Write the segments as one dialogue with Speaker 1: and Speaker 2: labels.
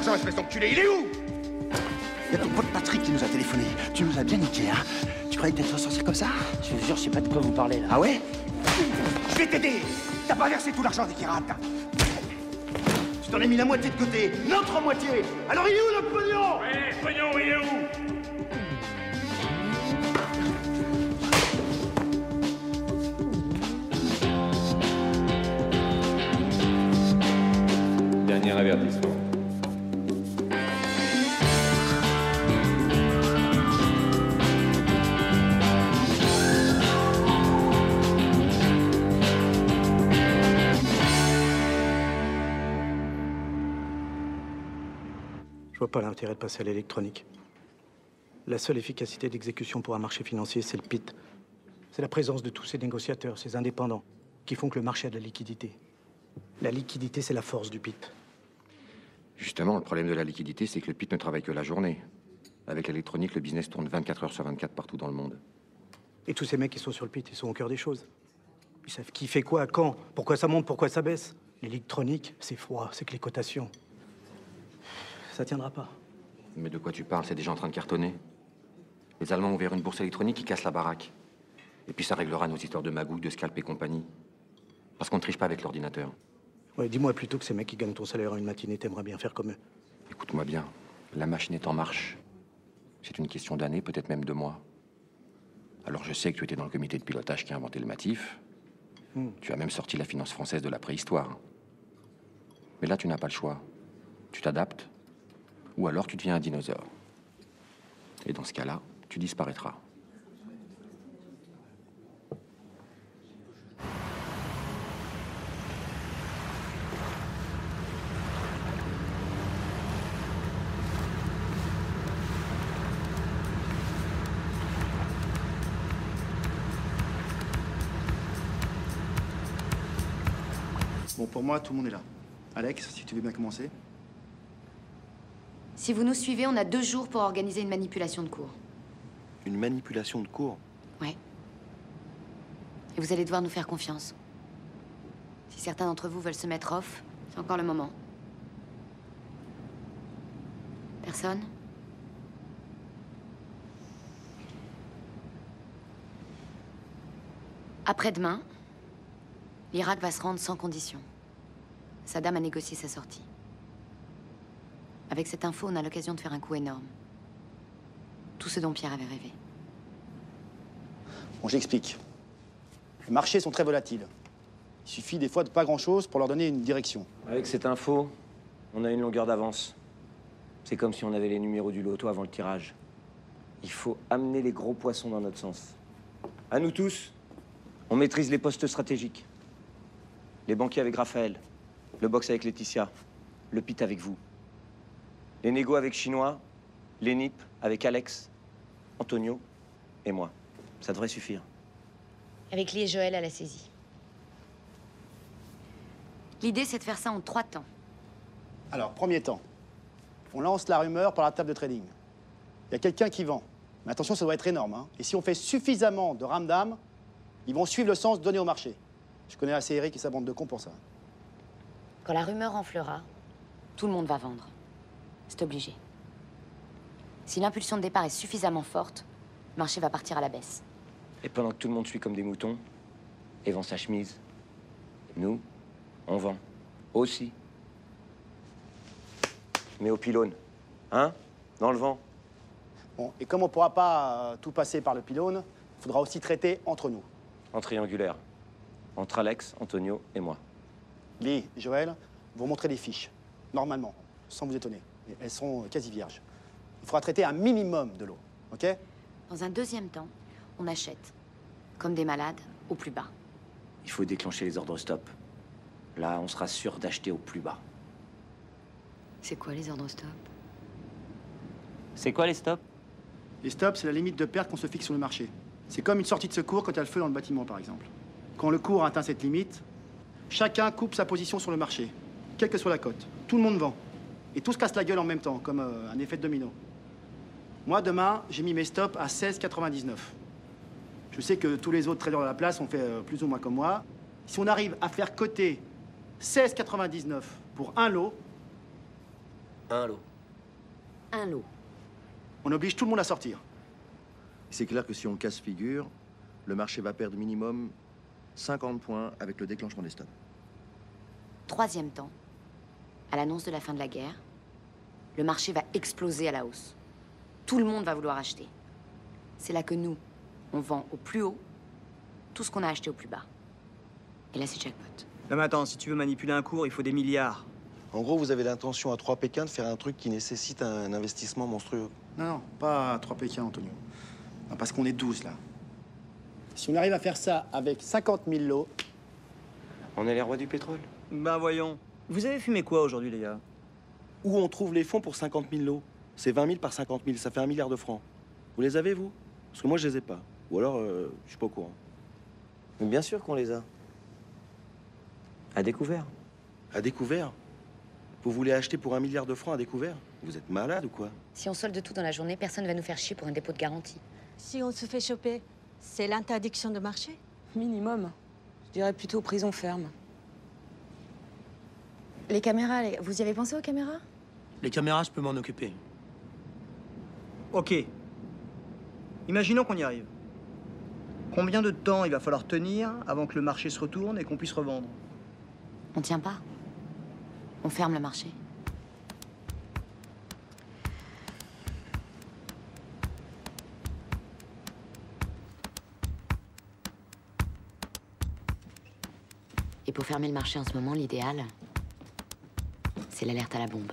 Speaker 1: l'argent, espèce d'enculé, il est où?
Speaker 2: Il y a ton pote Patrick qui nous a téléphoné. Tu nous as bien niqué, hein? Tu croyais que t'allais t'en sortir comme ça?
Speaker 3: Je vous jure, je sais pas de quoi vous parlez, là.
Speaker 2: Ah ouais?
Speaker 1: Je vais t'aider. T'as pas versé tout l'argent des pirates. Tu t'en as mis la moitié de côté, notre moitié. Alors il est où notre pognon?
Speaker 4: Ouais, pognon, il est où?
Speaker 5: Dernier avertissement.
Speaker 6: Je vois pas l'intérêt de passer à l'électronique. La seule efficacité d'exécution pour un marché financier, c'est le PIT. C'est la présence de tous ces négociateurs, ces indépendants, qui font que le marché a de la liquidité. La liquidité, c'est la force du PIT.
Speaker 7: Justement, le problème de la liquidité, c'est que le PIT ne travaille que la journée. Avec l'électronique, le business tourne 24 heures sur 24 partout dans le monde.
Speaker 6: Et tous ces mecs qui sont sur le PIT, ils sont au cœur des choses. Ils savent qui fait quoi, quand, pourquoi ça monte, pourquoi ça baisse. L'électronique, c'est froid, c'est que les cotations. Ça tiendra pas.
Speaker 7: Mais de quoi tu parles? C'est déjà en train de cartonner. Les Allemands ont ouvert une bourse électronique qui casse la baraque. Et puis ça réglera nos histoires de magouilles, de scalp et compagnie. Parce qu'on ne triche pas avec l'ordinateur.
Speaker 6: Ouais, dis-moi plutôt que ces mecs qui gagnent ton salaire en une matinée, t'aimerais bien faire comme eux.
Speaker 7: Écoute-moi bien, la machine est en marche. C'est une question d'années, peut-être même de mois. Alors je sais que tu étais dans le comité de pilotage qui a inventé le Matif. Tu as même sorti la finance française de la préhistoire. Mais là, tu n'as pas le choix. Tu t'adaptes, ou alors tu deviens un dinosaure. Et dans ce cas-là, tu disparaîtras.
Speaker 8: Bon, pour moi, tout le monde est là. Alex, si tu veux bien commencer.
Speaker 9: Si vous nous suivez, on a 2 jours pour organiser une manipulation de cours.
Speaker 2: Une manipulation de cours?
Speaker 9: Ouais. Et vous allez devoir nous faire confiance. Si certains d'entre vous veulent se mettre off, c'est encore le moment. Personne? Après-demain, l'Irak va se rendre sans condition. Saddam a négocié sa sortie. Avec cette info, on a l'occasion de faire un coup énorme. Tout ce dont Pierre avait rêvé.
Speaker 8: Bon, j'explique. Les marchés sont très volatiles. Il suffit des fois de pas grand-chose pour leur donner une direction.
Speaker 3: Avec cette info, on a une longueur d'avance. C'est comme si on avait les numéros du loto avant le tirage. Il faut amener les gros poissons dans notre sens. À nous tous, on maîtrise les postes stratégiques. Les banquiers avec Raphaël, le box avec Laetitia, le pit avec vous. Les négos avec Chinois, les NIP avec Alex, Antonio et moi. Ça devrait suffire.
Speaker 9: Avec Lee et Joël à la saisie. L'idée, c'est de faire ça en 3 temps.
Speaker 8: Alors, premier temps, on lance la rumeur par la table de trading. Il y a quelqu'un qui vend. Mais attention, ça doit être énorme, hein. Et si on fait suffisamment de ramdam, ils vont suivre le sens donné au marché. Je connais assez Eric et sa bande de cons pour ça.
Speaker 9: Quand la rumeur enflera, tout le monde va vendre. C'est obligé. Si l'impulsion de départ est suffisamment forte, le marché va partir à la baisse.
Speaker 3: Et pendant que tout le monde suit comme des moutons, et vend sa chemise, nous, on vend. Aussi. Mais au pylône. Hein? Dans le vent.
Speaker 8: Bon, et comme on ne pourra pas tout passer par le pylône, il faudra aussi traiter entre nous.
Speaker 3: En triangulaire. Entre Alex, Antonio et moi.
Speaker 8: Lee et Joël vont montrer des fiches, normalement, sans vous étonner. Et elles sont quasi vierges. Il faudra traiter un minimum de l'eau, ok?
Speaker 9: Dans un deuxième temps, on achète, comme des malades, au plus bas.
Speaker 3: Il faut déclencher les ordres stop. Là, on sera sûr d'acheter au plus bas.
Speaker 9: C'est quoi les ordres stop?
Speaker 3: C'est quoi les stops?
Speaker 8: Les stops, c'est la limite de perte qu'on se fixe sur le marché. C'est comme une sortie de secours quand il y a le feu dans le bâtiment, par exemple. Quand le cours atteint cette limite, chacun coupe sa position sur le marché, quelle que soit la cote. Tout le monde vend. Et tout se casse la gueule en même temps, comme un effet de domino. Moi, demain, j'ai mis mes stops à 16,99. Je sais que tous les autres traders de la place ont fait plus ou moins comme moi. Si on arrive à faire coter 16,99 pour un lot,
Speaker 3: Un lot.
Speaker 9: Un lot.
Speaker 8: On oblige tout le monde à sortir.
Speaker 2: C'est clair que si on casse figure, le marché va perdre minimum 50 points avec le déclenchement des stops.
Speaker 9: Troisième temps, à l'annonce de la fin de la guerre, le marché va exploser à la hausse. Tout le monde va vouloir acheter. C'est là que nous, on vend au plus haut tout ce qu'on a acheté au plus bas. Et là, c'est jackpot.
Speaker 4: Non mais attends, si tu veux manipuler un cours, il faut des milliards.
Speaker 5: En gros, vous avez l'intention à 3 Pékins de faire un truc qui nécessite un investissement monstrueux.
Speaker 8: Non, non, pas à 3 Pékins, Antonio. Non, parce qu'on est 12, là. Si on arrive à faire ça avec 50 000 lots...
Speaker 3: On est les rois du pétrole.
Speaker 4: Ben voyons. Vous avez fumé quoi aujourd'hui, les gars?
Speaker 5: Où on trouve les fonds pour 50 000 lots? C'est 20 000 par 50 000, ça fait 1 milliard de francs. Vous les avez, vous? Parce que moi, je les ai pas. Ou alors, je suis pas au courant.
Speaker 3: Mais bien sûr qu'on les a. À découvert.
Speaker 5: À découvert? Vous voulez acheter pour 1 milliard de francs à découvert? Vous êtes malade ou quoi?
Speaker 9: Si on solde tout dans la journée, personne ne va nous faire chier pour un dépôt de garantie.
Speaker 10: Si on se fait choper, c'est l'interdiction de marché?
Speaker 11: Minimum. Je dirais plutôt prison ferme.
Speaker 9: Les caméras, vous y avez pensé aux caméras?
Speaker 6: Les caméras, je peux m'en occuper.
Speaker 4: Ok. Imaginons qu'on y arrive. Combien de temps il va falloir tenir avant que le marché se retourne et qu'on puisse revendre?
Speaker 9: On tient pas. On ferme le marché. Et pour fermer le marché en ce moment, l'idéal, c'est l'alerte à la bombe.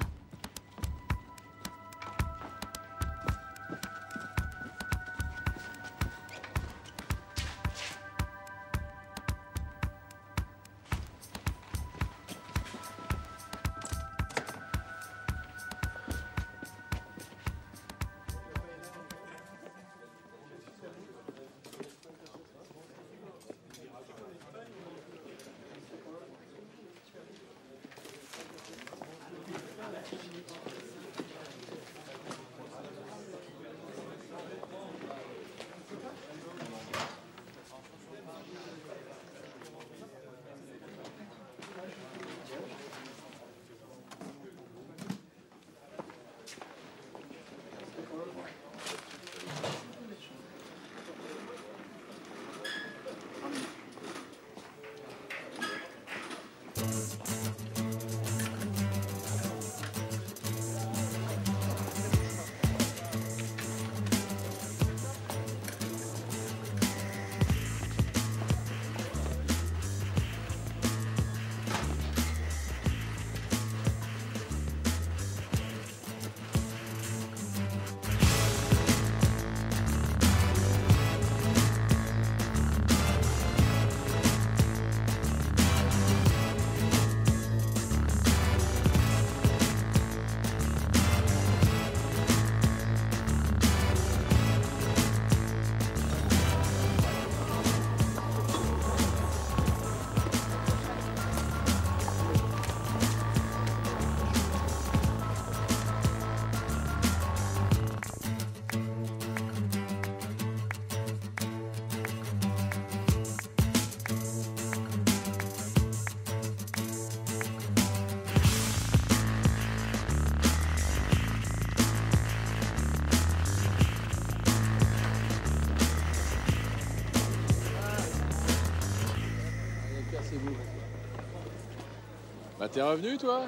Speaker 12: Bah t'es revenu, toi?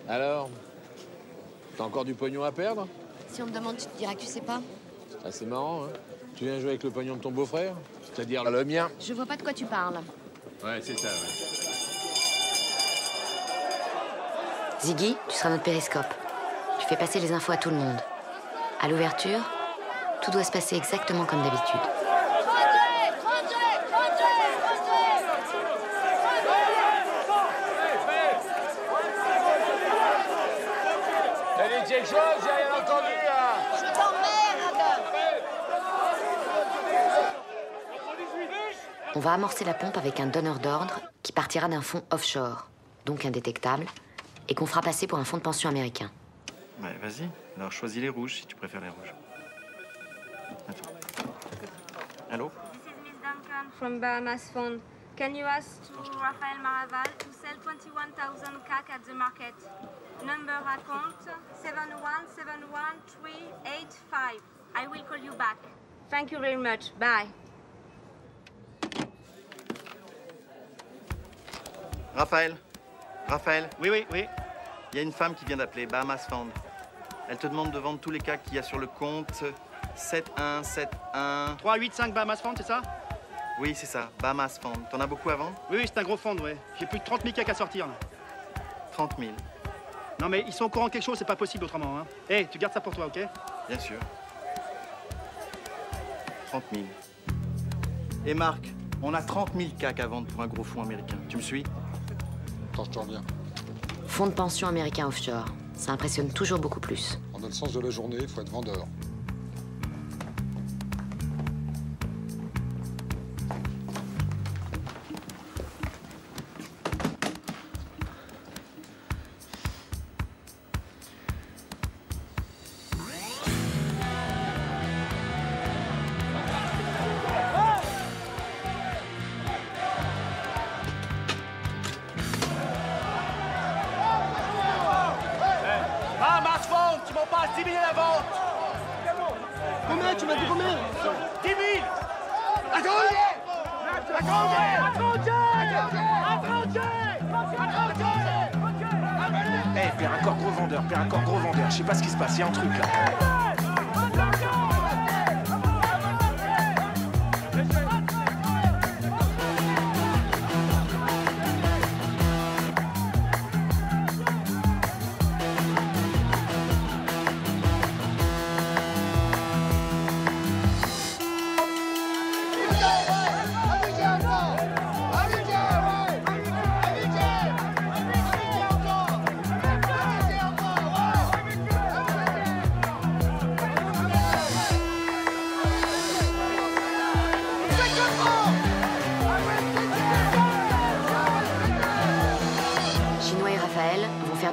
Speaker 12: Alors? T'as encore du pognon à perdre?
Speaker 9: Si on me demande, tu te diras que tu sais pas?
Speaker 12: Ah, c'est marrant, hein? Tu viens jouer avec le pognon de ton beau-frère? C'est-à-dire le mien?
Speaker 9: Je vois pas de quoi tu parles.
Speaker 12: Ouais, c'est ça, ouais.
Speaker 9: Ziggy, tu seras notre périscope. Tu fais passer les infos à tout le monde. À l'ouverture, tout doit se passer exactement comme d'habitude.
Speaker 12: T'as dit quelque chose? J'ai rien entendu, là!
Speaker 9: Je t'emmerde! On va amorcer la pompe avec un donneur d'ordre qui partira d'un fonds offshore, donc indétectable, et qu'on fera passer pour un fonds de pension américain.
Speaker 5: Ouais, vas-y. Alors choisis les rouges si tu préfères les rouges. Attends. Allô?
Speaker 10: This is Miss Duncan from Bahamas Fund.
Speaker 13: Can you ask to Raphaël Maraval to sell 21,000 CAC at the market? Number account 7171385. I will call you back. Thank you very much. Bye.
Speaker 5: Raphaël. Raphaël.
Speaker 8: Oui, oui, oui.
Speaker 5: Il y a une femme qui vient d'appeler, Bahamas Fund. Elle te demande de vendre tous les CAC qu'il y a sur le compte 7171.
Speaker 8: 385 Bahamas Fund, c'est ça?
Speaker 5: Oui, c'est ça, Bahamas Fund. T'en as beaucoup à vendre?
Speaker 8: Oui, oui, c'est un gros fond, ouais. J'ai plus de 30 000 CAC à sortir, là.
Speaker 5: 30 000.
Speaker 8: Non, mais ils sont au courant de quelque chose, c'est pas possible autrement, hein. Hé, tu gardes ça pour toi, OK?
Speaker 5: Bien sûr. 30 000. Et Marc, on a 30 000 CAC à vendre pour un gros fonds américain. Tu me suis?
Speaker 12: Attends, je te reviens.
Speaker 9: Fonds de pension américain offshore. Ça impressionne toujours beaucoup plus.
Speaker 12: En notre sens de la journée, il faut être vendeur.
Speaker 1: Combien? Tu m'as dit combien? 10 000.
Speaker 14: Eh, Perraccord gros vendeur, Perraccord gros vendeur. Je sais pas ce qui se passe, il y a un truc là.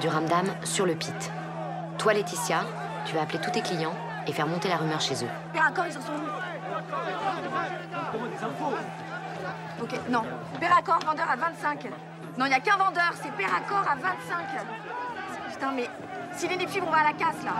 Speaker 9: Du ramdam sur le pit. Toi, Laetitia, tu vas appeler tous tes clients et faire monter la rumeur chez eux.
Speaker 15: Perraccord, ils en sont où? Ok, non. Perraccord, vendeur à 25. Non, il n'y a qu'un vendeur, c'est Perraccord à 25. Putain, mais s'il est des fibres, on va à la casse, là.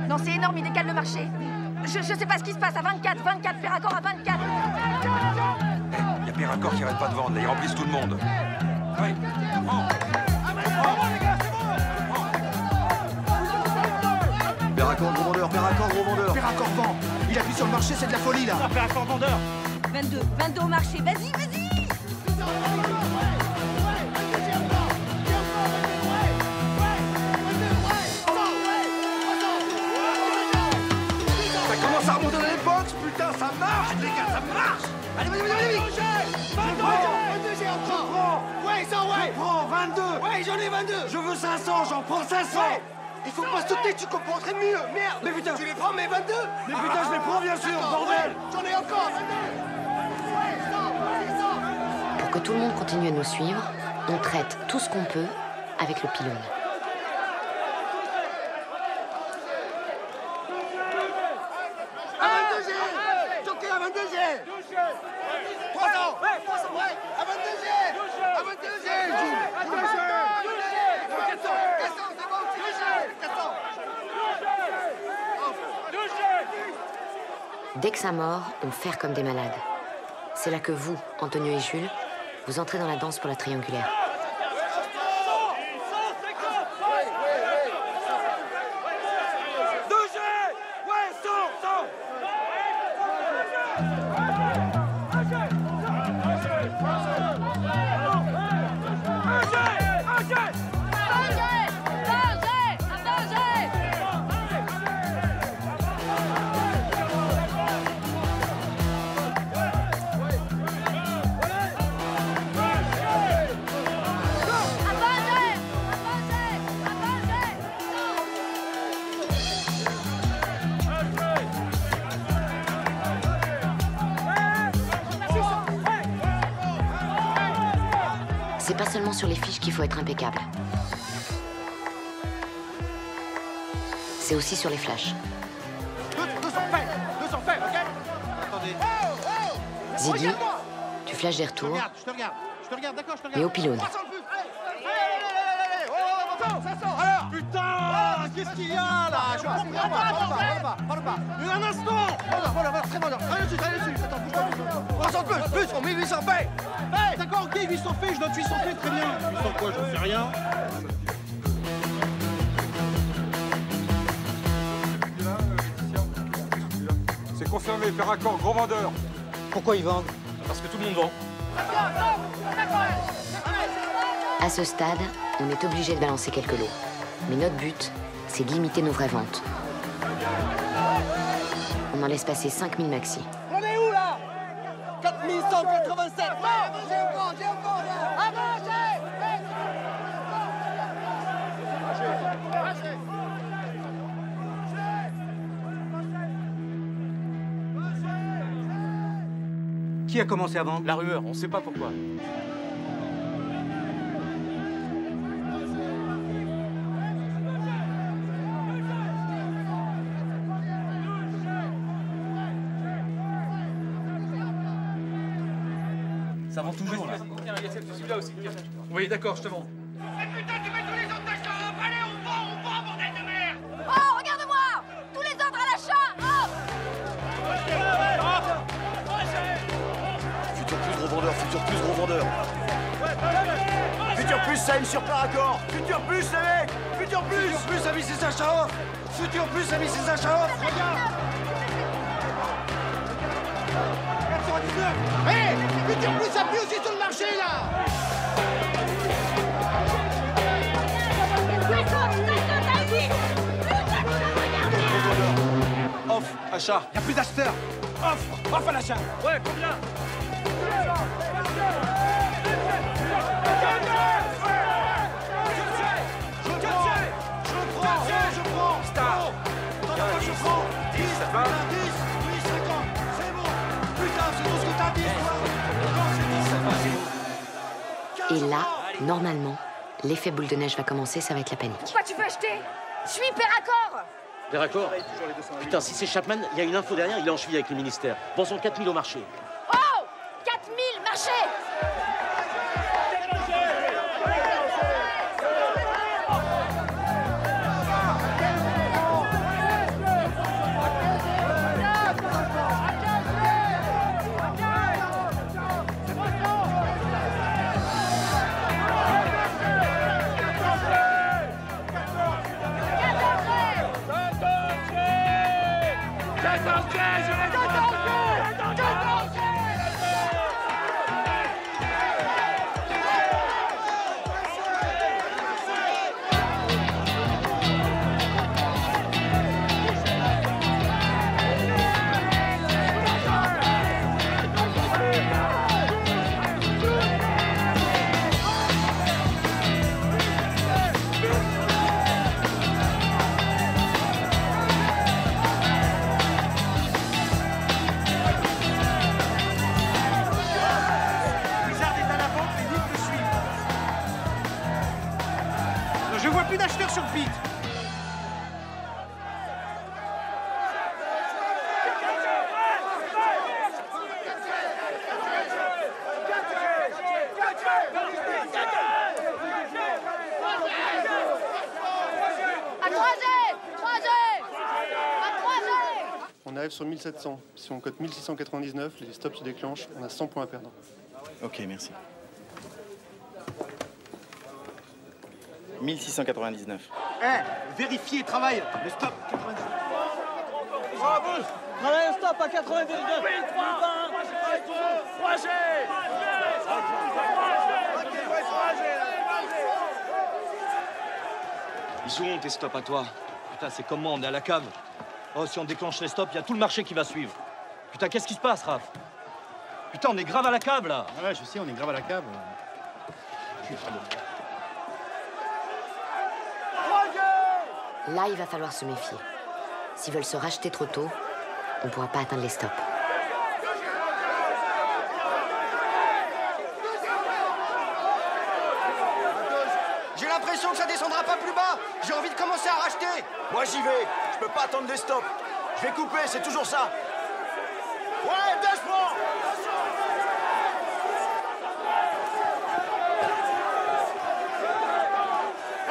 Speaker 15: Non, c'est énorme, il décale le marché. Je sais pas ce qui se passe, à 24, Perraccord à 24.
Speaker 14: Il y a Perraccord qui arrête pas de vendre, là, ils remplissent tout le monde. Oui.
Speaker 1: Perraccord gros vendeur, Perraccord gros vendeur.
Speaker 8: Perraccord vend. Il appuie sur le marché, c'est de la folie, là.
Speaker 1: Perraccord vendeur.
Speaker 15: 22 au marché, vas-y, vas-y.
Speaker 1: Ça remonte dans les box, putain, ça marche, les gars, ça marche. Allez, vas-y. 22, j'ai encore. Je prends. Ouais, 100, ouais. Je prends 22. Ouais, j'en ai 22. Je veux 500, j'en prends 500. Ouais. Il faut pas sauter, tu comprendrais mieux. Merde. Mais putain. Tu les prends, mes 22? Mais putain, je les prends, bien sûr, bordel. J'en ai encore 22. Ouais, 100.
Speaker 9: Pour que tout le monde continue à nous suivre, on traite tout ce qu'on peut avec le pylône. Dès que ça mord, on ferre comme des malades. C'est là que vous, Antonio et Jules, vous entrez dans la danse pour la triangulaire. C'est pas seulement sur les fiches qu'il faut être impeccable. c'est aussi sur les flashs.
Speaker 1: 200 faits, ok? Attendez.
Speaker 9: Ziggy, tu flashes des retours,
Speaker 1: Je te regarde, d'accord, je te regarde.
Speaker 9: mais au pylône.
Speaker 1: 300 le plus. Allez, 500, alors. Putain, qu'est-ce qu'il y a, là? Je comprends pas, parle pas. Un instant. Voilà, très bon. Allez dessus. Attends, bouge pas. 300 plus, on met 800 faits. D'accord, ok, 800 faits, je note 800 faits, très bien. 800 quoi, j'en sais rien.
Speaker 14: C'est confirmé, Perraccord, gros vendeur.
Speaker 6: Pourquoi ils vendent?
Speaker 5: Parce que tout le monde vend.
Speaker 9: À ce stade, on est obligé de balancer quelques lots. Mais notre but, c'est de limiter nos vraies ventes. On en laisse passer 5000 maxi.
Speaker 1: On est où, là? 4187.
Speaker 6: Qui a commencé à vendre?
Speaker 5: La rueur, on sait pas pourquoi. Ça vend toujours, là. Il y a celui-là aussi. Oui, d'accord, je te vends.
Speaker 1: Mais putain, tu mets tous les autres d'achat. Allez, on vend, bordel de merde.
Speaker 15: Oh, regarde-moi! Tous les ordres à l'achat! Hop!
Speaker 2: Futur plus gros vendeur. Futur plus, ça aime sur Perraccord. Futur plus, les mecs. Futur plus a mis ses achats off. Futur plus a mis ses achats off. Regarde.
Speaker 1: 99. Hé, Futur plus appuie aussi sur le marché, là.
Speaker 5: Off, achat.
Speaker 1: Y'a plus d'acheteurs. Off à l'achat.
Speaker 5: Ouais, combien?
Speaker 1: Je prends.
Speaker 5: Star.
Speaker 1: Je prends.
Speaker 5: 10, ça va?
Speaker 1: 10, oui, 50. C'est bon. Putain, c'est tout ce que t'as dit, toi. Non, c'est 10, ça va, c'est bon.
Speaker 9: Et là, normalement, l'effet boule de neige va commencer, ça va être la panique.
Speaker 15: Pourquoi tu veux acheter? Suis Perraccord!
Speaker 5: Perraccord? Putain, si c'est Chapman, il y a une info derrière, il est en cheville avec le ministère. Pensons 4000 au marché.
Speaker 15: Oh! 4000, marché!
Speaker 1: Je vois plus d'acheteurs sur le pit.
Speaker 8: On arrive sur 1700. Si on cote 1699, les stops se déclenchent. On a 100 points à perdre.
Speaker 16: Ok, merci. 1699.
Speaker 1: Vérifiez, travaille. Le stop, 99.
Speaker 5: Bravo! Allez, stop à 99! 3G! Ils sont où tes stops à toi? Putain, c'est comme moi, on est à la cave. Oh, si on déclenche les stops, il y a tout le marché qui va suivre. Putain, qu'est-ce qui se passe, Raph? Putain, on est grave à la cave, là.
Speaker 8: Ah ouais, je sais, on est grave à la cave.
Speaker 9: Là, il va falloir se méfier. S'ils veulent se racheter trop tôt, on ne pourra pas atteindre les stops.
Speaker 1: J'ai la
Speaker 2: l'impression que ça descendra pas plus bas. J'ai envie de commencer à racheter. Moi, j'y vais. Je peux pas attendre les stops. Je vais couper, c'est toujours ça. Ouais, je prends.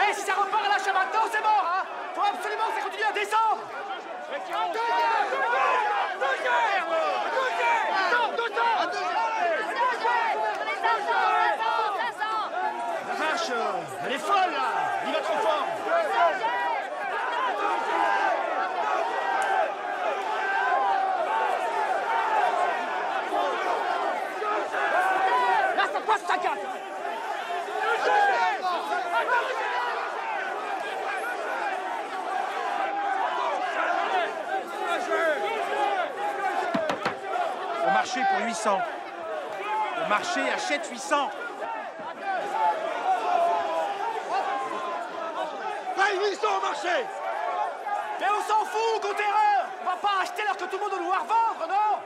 Speaker 1: Hey, si ça repart à l'achat maintenant, c'est mort, hein. Faut absolument que ça continue à descendre.
Speaker 2: La vache, elle est folle, là. Il va trop fort.
Speaker 1: Là, ça passe, ça casse.
Speaker 2: Au marché pour 800. Au marché, achète 800.
Speaker 1: Paye 800 au marché. Mais on s'en fout, compteur. On va pas acheter alors que tout le monde doit devoir vendre, non.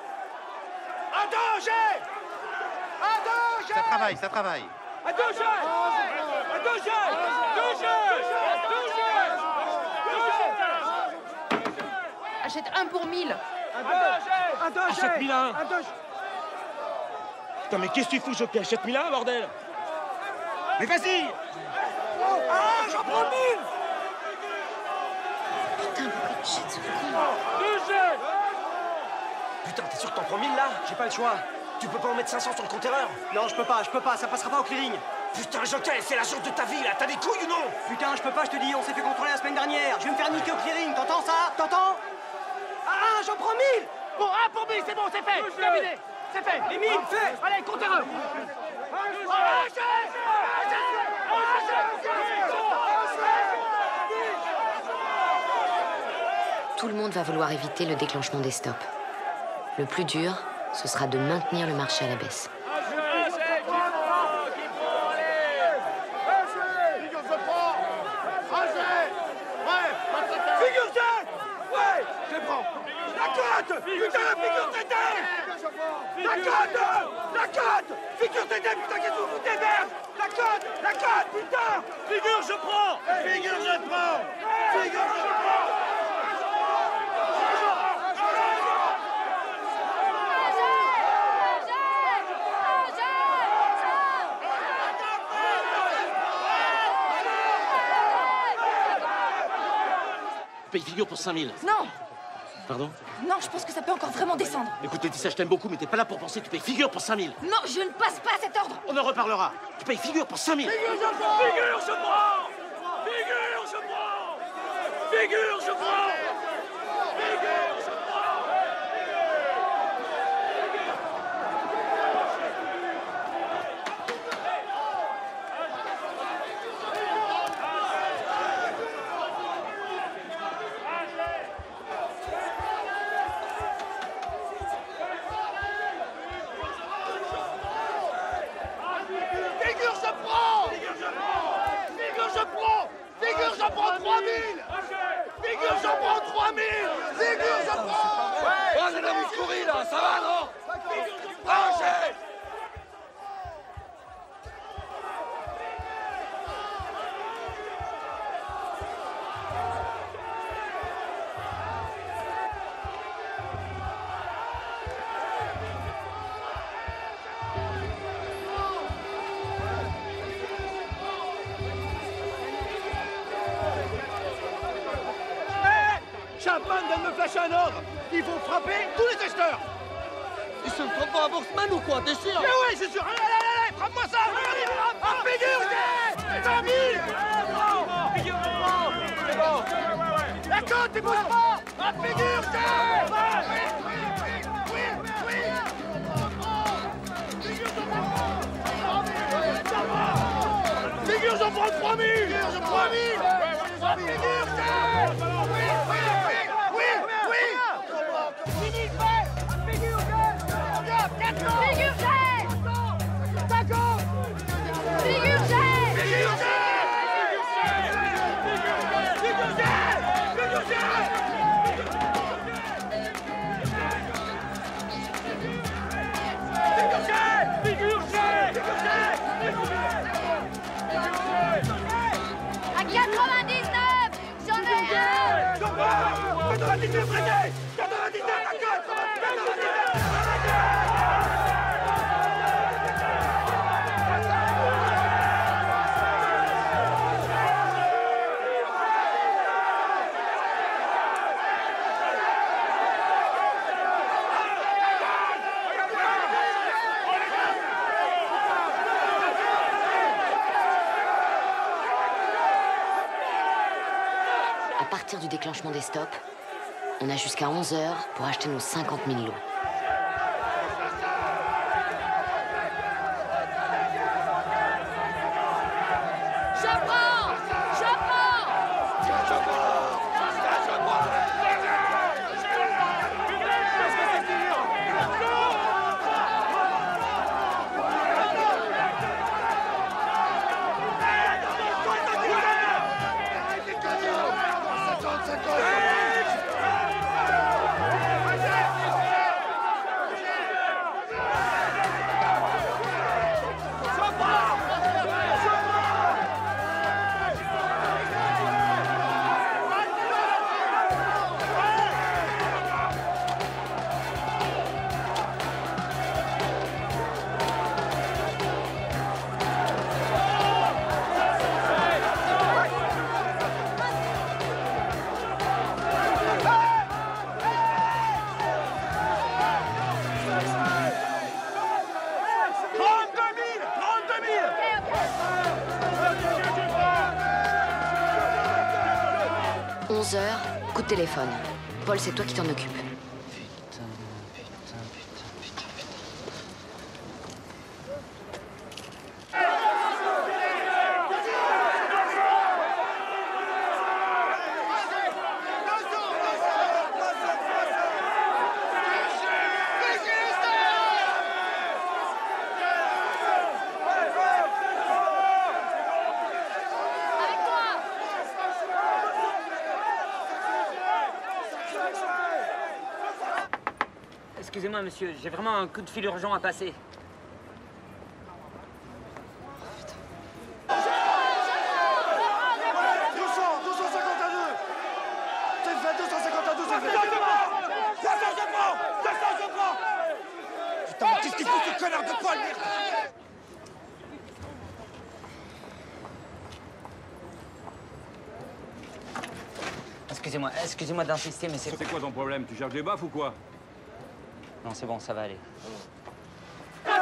Speaker 1: À danger. À danger.
Speaker 2: Ça travaille, ça travaille.
Speaker 1: À danger. À danger.
Speaker 15: Achète 1 pour 1000.
Speaker 1: Achète 1001. Putain, mais qu'est-ce que tu fous, Jockey? Achète 1001, bordel. Mais vas-y. Ah, j'en prends 1000.
Speaker 9: Putain, pourquoi tu jettes ce con?
Speaker 3: Putain, t'es sûr que t'en prends 1000 là? J'ai pas le choix. Tu peux pas en mettre 500 sur le compteur?
Speaker 4: Non, je peux pas, ça passera pas au clearing.
Speaker 3: Putain, Jockey, c'est la chance de ta vie là. T'as des couilles ou non?
Speaker 4: Putain, je peux pas, je te dis, on s'est fait contrôler la semaine dernière. Je vais me faire niquer au clearing, t'entends ça? T'entends? Ah, j'en prends 1000.
Speaker 1: Bon, 1 pour 1000, c'est bon, c'est fait. Terminé. C'est fait.
Speaker 4: Les 1000, fait.
Speaker 1: Allez, comptez-le.
Speaker 9: Tout le monde va vouloir éviter le déclenchement des stops. Le plus dur, ce sera de maintenir le marché à la baisse.
Speaker 1: Putain, la figure t'étais. La cote. Figure t'étais, putain, qu'est-ce que vous foutez, merde. La cote, putain. Figure, je prends. Figure, je prends.
Speaker 5: Paye figure pour 5000.
Speaker 15: Non.
Speaker 5: Pardon?
Speaker 15: Non, je pense que ça peut encore vraiment descendre.
Speaker 5: Écoute, Laetitia, je t'aime beaucoup, mais t'es pas là pour penser. Tu payes figure pour 5000.
Speaker 15: Non, je ne passe pas cet ordre.
Speaker 5: On en reparlera. Tu payes figure pour 5000.
Speaker 1: Figure, je prends. Figure, je prends. Figure, j'en prends 3000. Figure, j'en prends 3000. Figure, j'en prends. Ouais, c'est la mouscourie, là, ça va, non? Figure, je prends. Chapman vient de me flasher un ordre. Il faut frapper tous les acheteurs. Ils se font pas un boxman ou quoi? T'es sûr? Mais oui, c'est sûr. Allez, frappe-moi ça. Ah, figure, 20 000. Figure, c'est bon. La côte, t'es bouge pas. Ah, figure, Figure, j'en prends 3000. Figure, j'en prends 1000. Figure, 99 ratés! 99 à côte! 99!
Speaker 9: À partir du déclenchement des stops, on a jusqu'à 11 h pour acheter nos 50 000 lots. Coup de téléphone. Paul, c'est toi qui t'en occupes.
Speaker 17: Excusez-moi, monsieur, j'ai vraiment un coup de fil urgent à passer.
Speaker 1: 250 Putain, qu'est-ce qu'il fait ce connard de Paul, merde!
Speaker 17: Excusez-moi d'insister, mais c'est...
Speaker 14: C'est quoi ton problème? Tu cherches des baffes ou quoi?
Speaker 17: Non, c'est bon, ça va aller.
Speaker 15: Mais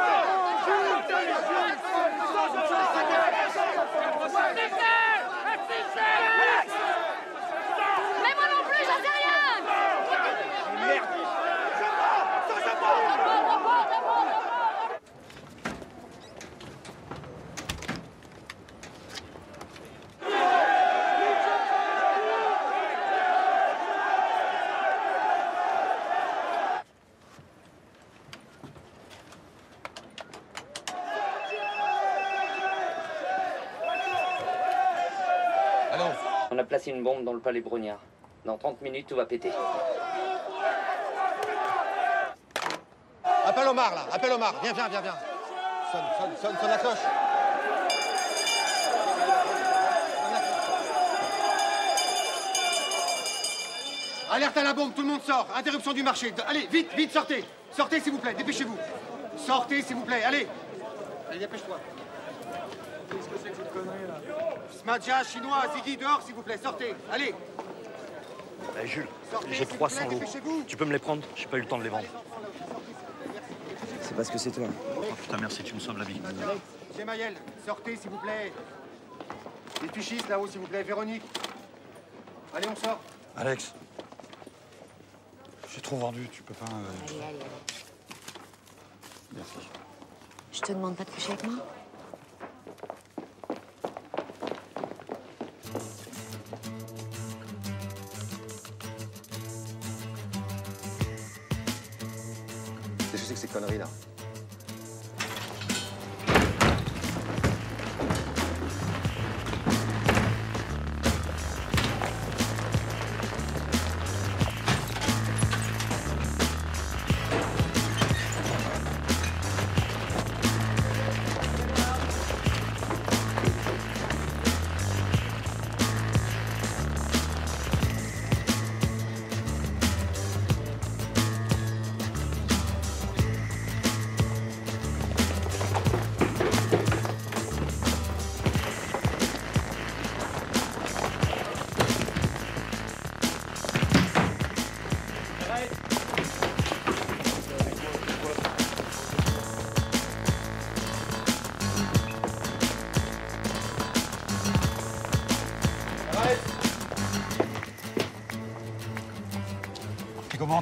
Speaker 15: moi non plus, j'en sais rien!
Speaker 1: Merde!
Speaker 17: On a placé une bombe dans le palais Brognard. Dans 30 minutes, tout va péter.
Speaker 2: Appelle Omar, là. Appelle Omar. Viens. Sonne la cloche. Alerte à la bombe, tout le monde sort. Interruption du marché. Allez, vite, sortez. Sortez, s'il vous plaît, dépêchez-vous. Sortez, s'il vous plaît, allez. Allez, dépêche-toi. Qu'est-ce que c'est que cette connerie, là? Smadja, chinois, Ziggy, dehors, s'il vous plaît, sortez. Allez.
Speaker 5: Hey, Jules,
Speaker 2: Sortez,
Speaker 5: j'ai
Speaker 2: s'il
Speaker 5: 300
Speaker 2: vous plaît,
Speaker 5: lots.
Speaker 2: dépêchez-vous.
Speaker 5: Tu peux me les prendre? J'ai pas eu le temps de les vendre.
Speaker 3: C'est parce que c'est toi.
Speaker 5: Oh putain, merci, tu me sauves la vie.
Speaker 2: Chez Mayel, sortez, s'il vous plaît. Les fichistes, là-haut, s'il vous plaît. Véronique. Allez, on sort.
Speaker 14: Alex, j'ai trop vendu, tu peux pas...
Speaker 9: Allez.
Speaker 14: Merci.
Speaker 9: Je te demande pas de coucher avec moi?
Speaker 3: Qu'est-ce que c'est que ces conneries-là?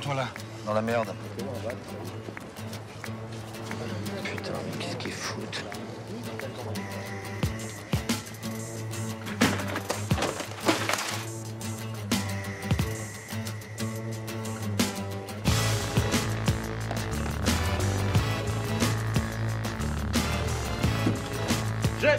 Speaker 14: toi, là? Dans la merde.
Speaker 3: Putain, mais qu'est-ce qu'ils foutent?
Speaker 5: J'ai...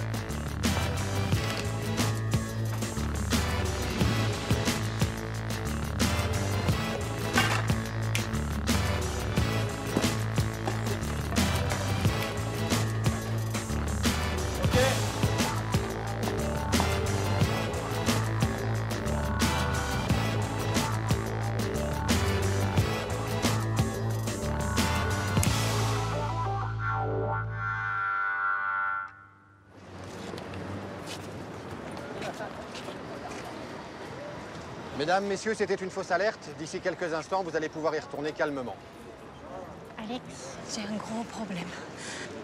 Speaker 2: Mesdames, messieurs, c'était une fausse alerte. D'ici quelques instants, vous allez pouvoir y retourner calmement.
Speaker 10: Alex, j'ai un gros problème.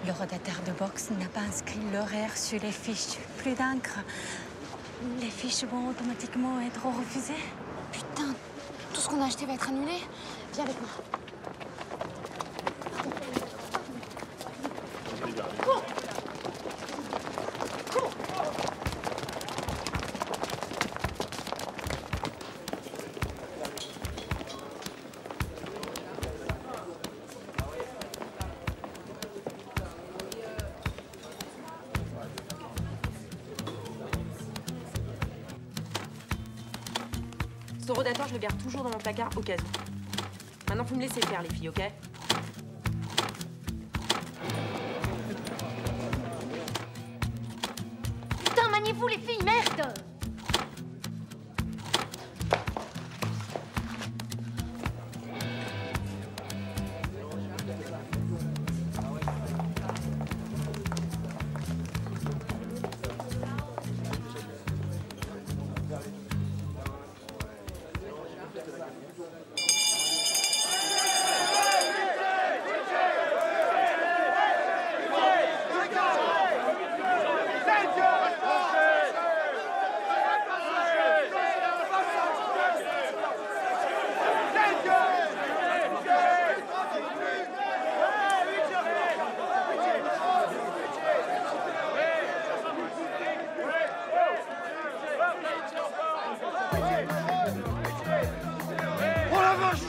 Speaker 10: Le rotateur de boxe n'a pas inscrit l'horaire sur les fiches. Plus d'encre. Les fiches vont automatiquement être refusées.
Speaker 15: Putain, tout ce qu'on a acheté va être annulé. Viens avec moi. Cours! Cours!
Speaker 11: Ce rodateur, je le garde toujours dans mon placard au cas où. Maintenant, vous me laissez faire, les filles, ok?
Speaker 15: Putain, maniez-vous les filles, merde!
Speaker 1: Oh la vache!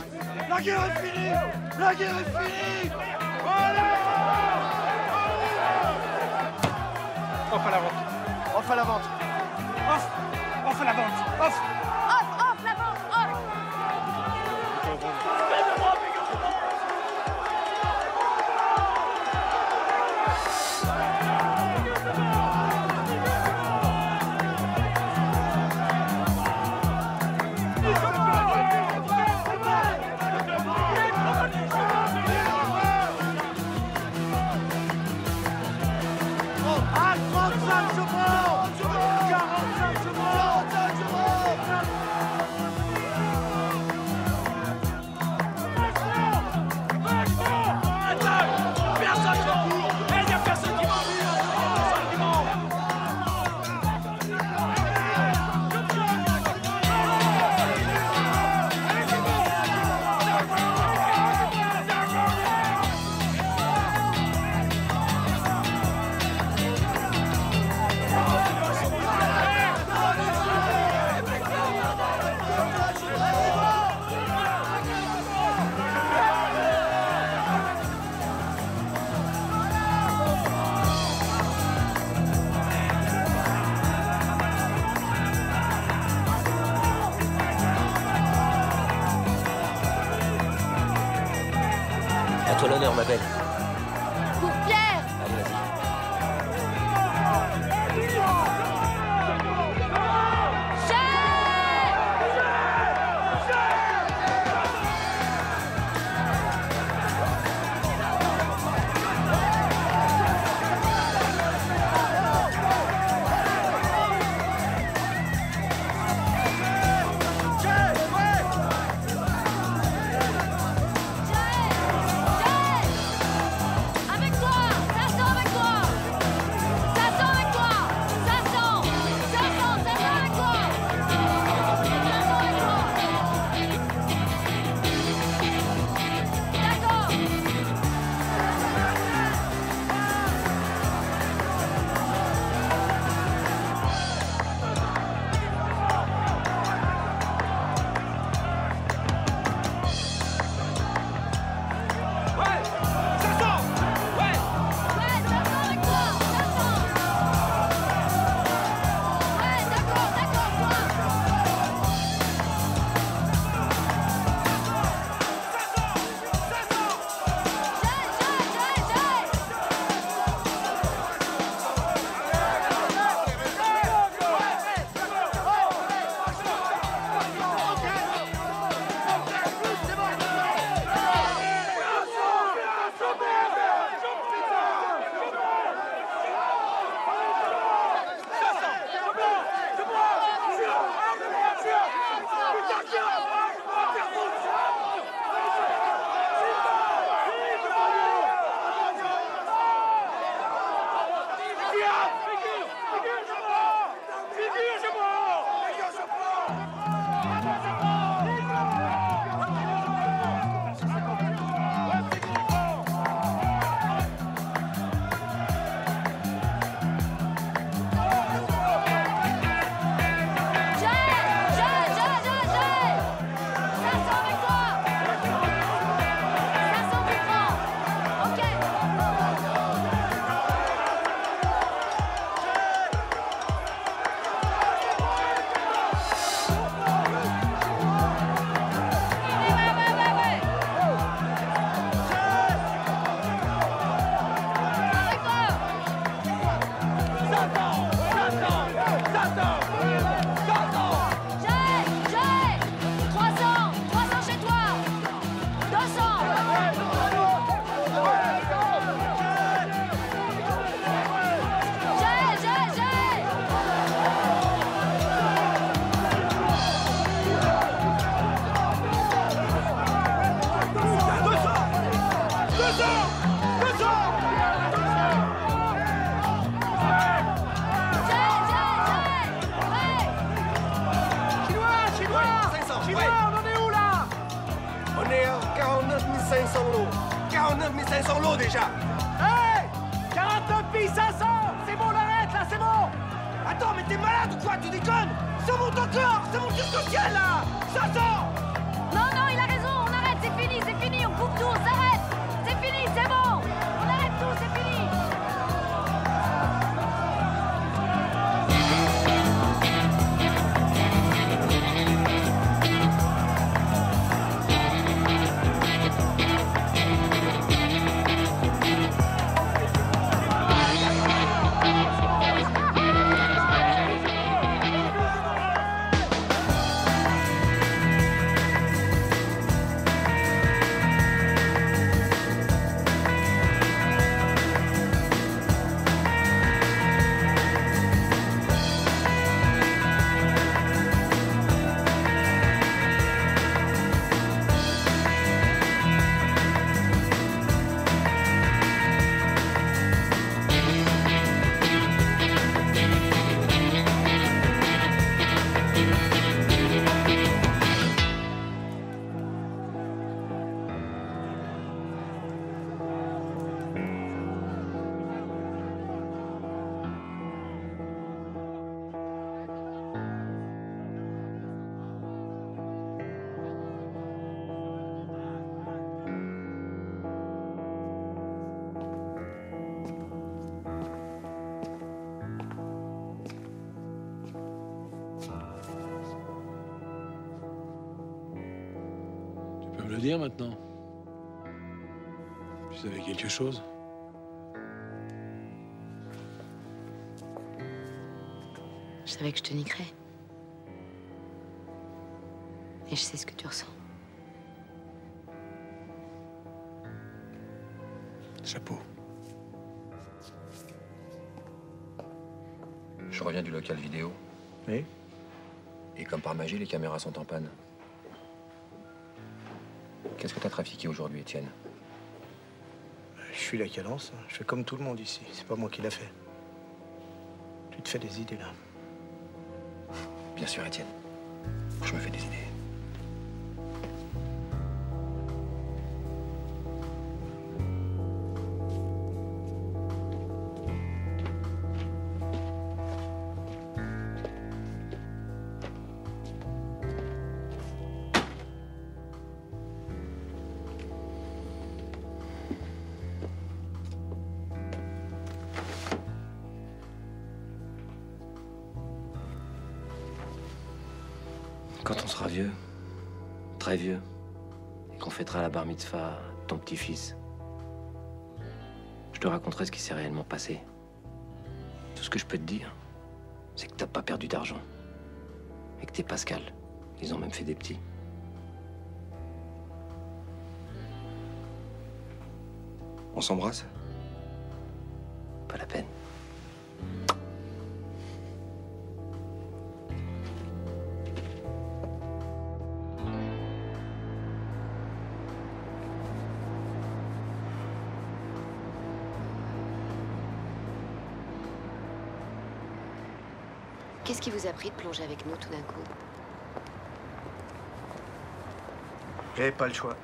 Speaker 1: La guerre est finie! La guerre est finie!
Speaker 6: Off à la vente.
Speaker 1: Off à la vente!
Speaker 6: Off! Off à la vente. Off!
Speaker 15: Off, la vente, off!
Speaker 1: À 35 secondes! 45 secondes! 45 secondes!
Speaker 3: À toi l'honneur, ma belle.
Speaker 15: Pour Pierre!
Speaker 3: Allez, vas-y.
Speaker 1: c'est sur l'eau déjà.
Speaker 18: Hey 49 billes 500. C'est bon, on arrête là, c'est bon.
Speaker 1: Attends, mais t'es malade ou quoi? Tu déconnes? Ça monte encore. Ça monte jusqu'au ciel là. 500.
Speaker 15: Non, non, il a raison, on arrête, c'est fini, on coupe tout, on s'arrête. C'est fini, c'est bon. On arrête tout, c'est fini.
Speaker 12: Le dire maintenant. Tu savais quelque chose?
Speaker 9: Je savais que je te niquerais. Et je sais ce que tu ressens.
Speaker 12: Chapeau.
Speaker 7: Je reviens du local vidéo.
Speaker 6: Oui?
Speaker 7: Et comme par magie, les caméras sont en panne. Qu'est-ce que t'as trafiqué aujourd'hui, Étienne?
Speaker 6: Je suis la cadence. Je fais comme tout le monde ici. C'est pas moi qui l'a fait. Tu te fais des idées, là.
Speaker 7: Bien sûr, Étienne. Je me fais des idées.
Speaker 3: Quand on sera vieux, très vieux, et qu'on fêtera la bar mitzvah de ton petit-fils, je te raconterai ce qui s'est réellement passé. Tout ce que je peux te dire, c'est que t'as pas perdu d'argent. Et que t'es Pascal. Ils ont même fait des petits.
Speaker 14: On s'embrasse?
Speaker 3: Pas la peine.
Speaker 9: Qu'est-ce qui vous a pris de plonger avec nous tout d'un coup?
Speaker 6: J'avais pas le choix.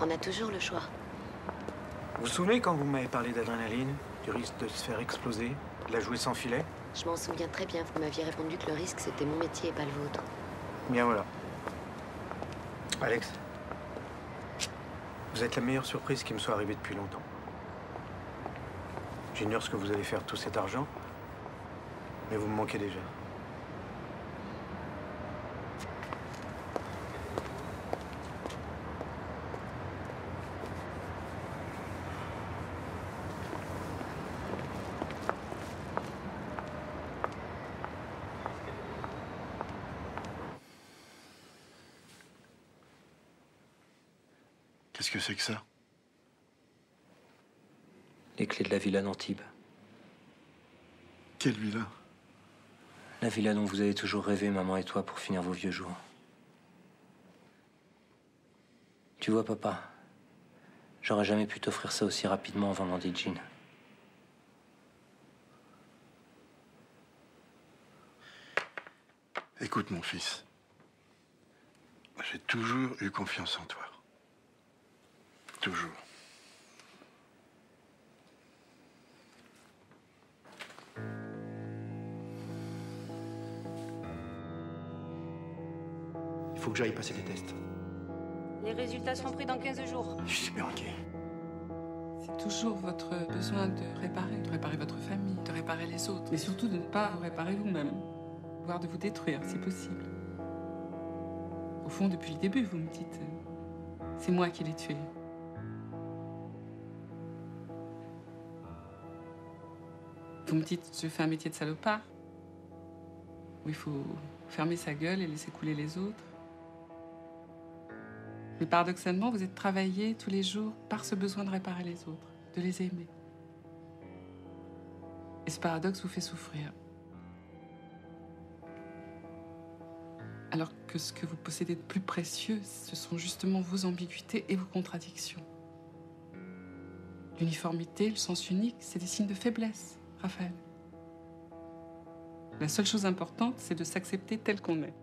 Speaker 9: On a toujours le choix.
Speaker 6: Vous vous souvenez quand vous m'avez parlé d'adrénaline, du risque de se faire exploser, de la jouer sans filet?
Speaker 9: Je m'en souviens très bien. Vous m'aviez répondu que le risque, c'était mon métier et pas le vôtre.
Speaker 6: Bien voilà. Alex, vous êtes la meilleure surprise qui me soit arrivée depuis longtemps. J'ignore ce que vous allez faire de tout cet argent, mais vous me manquez déjà.
Speaker 8: Qu'est-ce que c'est que ça?
Speaker 3: Les clés de la villa d'Antibes.
Speaker 8: Quelle villa?
Speaker 3: La villa dont vous avez toujours rêvé, maman et toi, pour finir vos vieux jours. Tu vois, papa, j'aurais jamais pu t'offrir ça aussi rapidement en vendant des jeans.
Speaker 8: Écoute, mon fils. J'ai toujours eu confiance en toi.
Speaker 12: toujours.
Speaker 8: Il faut que j'aille passer des tests.
Speaker 11: Les résultats seront pris dans 15 jours.
Speaker 8: Je suis super inquiet.
Speaker 19: C'est toujours votre besoin de réparer votre famille, de réparer les autres, mais surtout de ne pas vous réparer vous-même, voire de vous détruire si possible. Au fond, depuis le début, vous me dites, c'est moi qui l'ai tué. Vous me dites, je fais un métier de salopard, où il faut fermer sa gueule et laisser couler les autres. Mais paradoxalement, vous êtes travaillé tous les jours par ce besoin de réparer les autres, de les aimer. Et ce paradoxe vous fait souffrir. Alors que ce que vous possédez de plus précieux, ce sont justement vos ambiguïtés et vos contradictions. L'uniformité, le sens unique, c'est des signes de faiblesse, Raphaël. La seule chose importante, c'est de s'accepter tel qu'on est.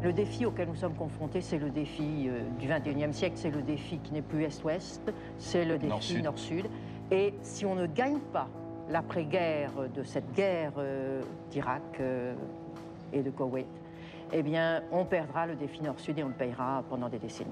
Speaker 20: Le défi auquel nous sommes confrontés, c'est le défi du XXIe siècle, c'est le défi qui n'est plus Est-Ouest, c'est le défi Nord-Sud. Et si on ne gagne pas l'après-guerre de cette guerre d'Irak et de Koweït, eh bien, on perdra le défi Nord-Sud et on le payera pendant des décennies.